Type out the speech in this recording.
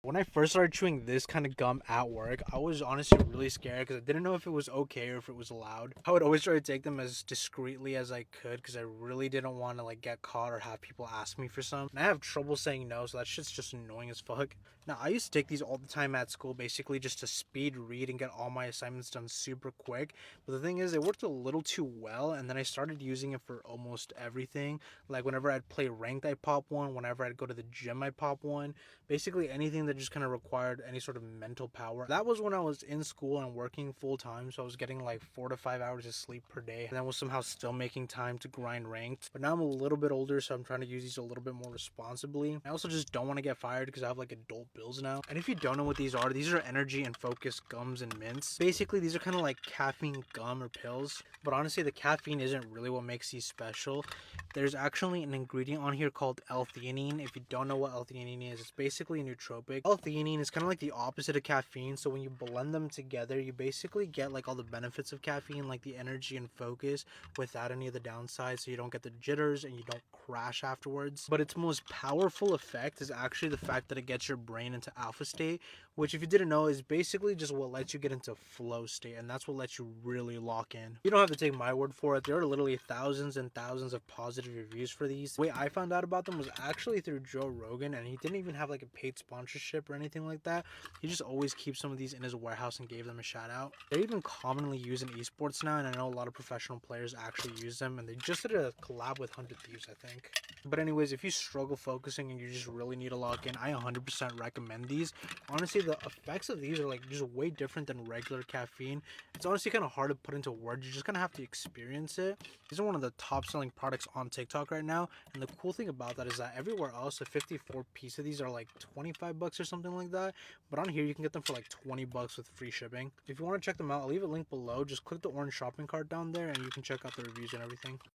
When I first started chewing this kind of gum at work, I was honestly really scared because I didn't know if it was okay or if it was allowed. I would always try to take them as discreetly as I could because I really didn't want to like get caught or have people ask me for some. And I have trouble saying no, so that shit's just annoying as fuck. Now, I used to take these all the time at school, basically just to speed read and get all my assignments done super quick. But the thing is, it worked a little too well, and then I started using it for almost everything. Like whenever I'd play ranked, I'd pop one. Whenever I'd go to the gym, I'd pop one. Basically anything that just kind of required any sort of mental power. That was when I was in school and working full time, so I was getting like 4 to 5 hours of sleep per day, and then was somehow still making time to grind ranked. But now I'm a little bit older, so I'm trying to use these a little bit more responsibly. I also just don't want to get fired because I have like adult bills now. And if you don't know what these are energy and focus gums and mints. Basically, these are kind of like caffeine gum or pills, but honestly the caffeine isn't really what makes these special. There's actually an ingredient on here called L-theanine. If you don't know what L-theanine is, it's basically a nootropic. L-theanine is kind of like the opposite of caffeine, so when you blend them together, you basically get like all the benefits of caffeine, like the energy and focus, without any of the downsides, so you don't get the jitters and you don't crash afterwards. But its most powerful effect is actually the fact that it gets your brain into alpha state, which, if you didn't know, is basically just what lets you get into flow state, and that's what lets you really lock in. You don't have to take my word for it. There are literally thousands and thousands of positive reviews for these. The way I found out about them was actually through Joe Rogan, and he didn't even have like a paid sponsorship or anything like that. He just always keeps some of these in his warehouse and gave them a shout out. They're even commonly used in esports now, and I know a lot of professional players actually use them, and they just did a collab with 100 Thieves, I think. But anyways, if you struggle focusing and you just really need to lock in, I 100% recommend these. Honestly, the effects of these are like just way different than regular caffeine. It's honestly kind of hard to put into words. You're just gonna have to experience it. These are one of the top selling products on TikTok right now, and the cool thing about that is that everywhere else a 54 piece of these are like 25 bucks or something like that, but on here you can get them for like 20 bucks with free shipping. If you want to check them out, I'll leave a link below. Just click the orange shopping cart down there and you can check out the reviews and everything.